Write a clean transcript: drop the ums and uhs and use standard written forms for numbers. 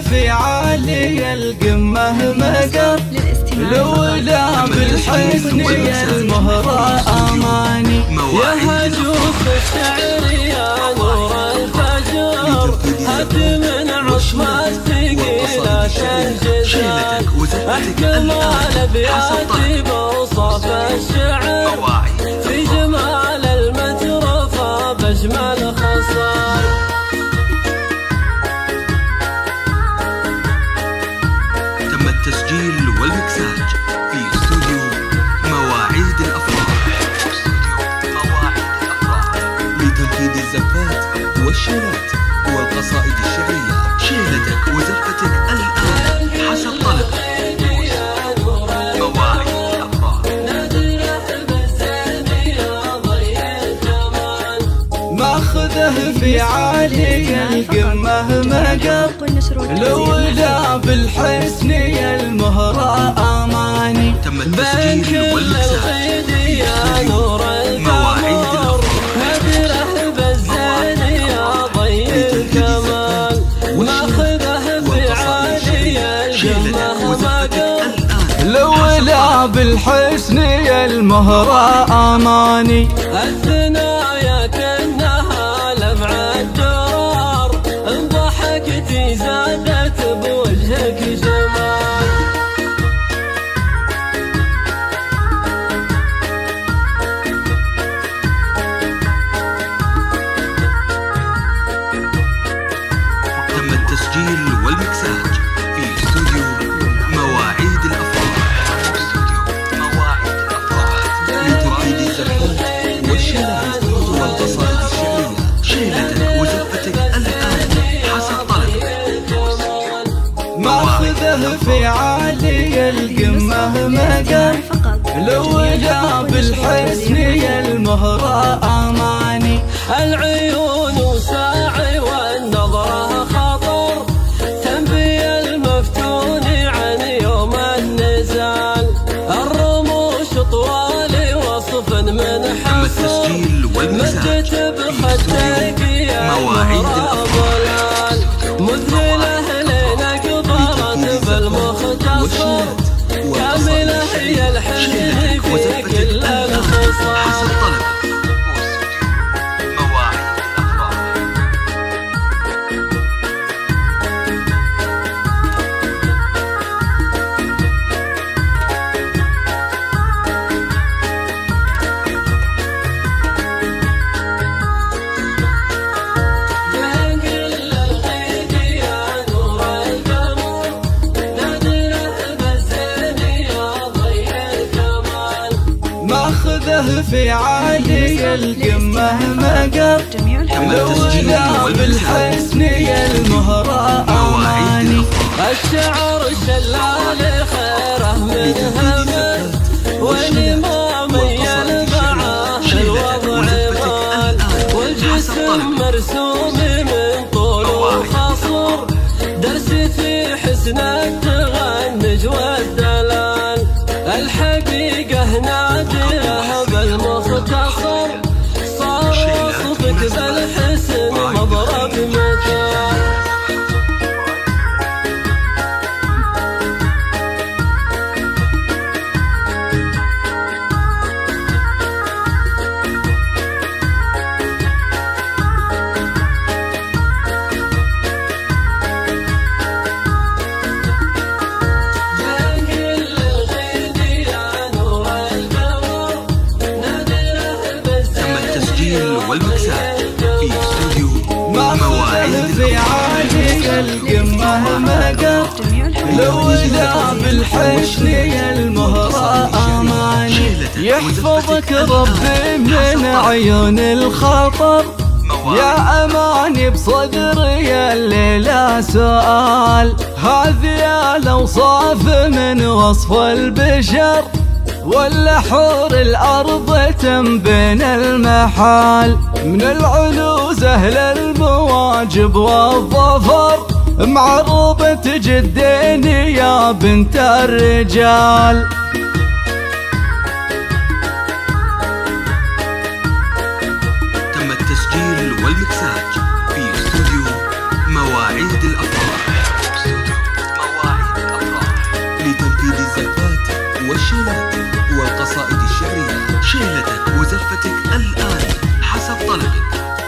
في عالي القمة مقر، لولا بالحسن المهرة أماني. يا هجوف الشعر يا نور الفجر، هد من عصمة ثقيلة الجزال، احكم الابيات بوصف الشعر، في جمال المترفة بأجمل خصال. تم التسجيل والمكساج في استوديو مواعيد الأفراح، لتنفيذ الزفات والشيلات والقصائد الشعرية. شيلتك وزفتك الآن حسب طلبك. مواعيد الأفراح. ماخذه في عالي القمة مقر، لولا بالحسن المهرة أماني. تم التسجيل والمكساج يا نور القمر، هدره بالزين يا ضي الكمال، ماخذه في عالي القمة مقر، لولا بالحسن المهرة أماني. الثنايا كأنها لمع الدرار، ان ضحكتي زادت بوجهك جمال. تم التسجيل والمكساج في استوديو مواعيد الأفراح، لتنفيذ الزفات والشيلات والقصائد الشعرية. شيلتك وزفتك الآن حسب طلبك. ماخذه في عالي القمة مقر، لولا بالحسن المهرة أماني. العيون ساعي والنظرة خطر، تنبي المفتون عن يوم النزال، الرموش طوال وصف من حصر، مدت بخدك يا مهرة ظلال، مذهلة لينك ضرت بالمختصر، كاملة هي الحزن في كل الخصال. ماخذه في عالي القمة مقر، لولا بالحسن المهرة أماني. الشعر شلال خيره من همه، والإمام يلمعه الوضع مال، والجسم مرسوم من طول وخصر، درس في حسن التغنج والدلال، الحقيقة نادرة بالمختصر، صار وصفك بالحسن مضرب مثال. والمكساج في استوديو مواعيد في عالي القمة مقر، لولا بالحسن المهرة أماني. يحفظك ربي من عيون الخطر، يا أماني بصدري الليلة سؤال، هذه الأوصاف من وصف البشر، ولا حور الأرض تنبين المحال، من العنوز أهل المواجب والظفر، معروبة جدين يا بنت الرجال. تم التسجيل والمكساج في استوديو مواعيد الأفراح. وزفتك الآن حسب طلبك.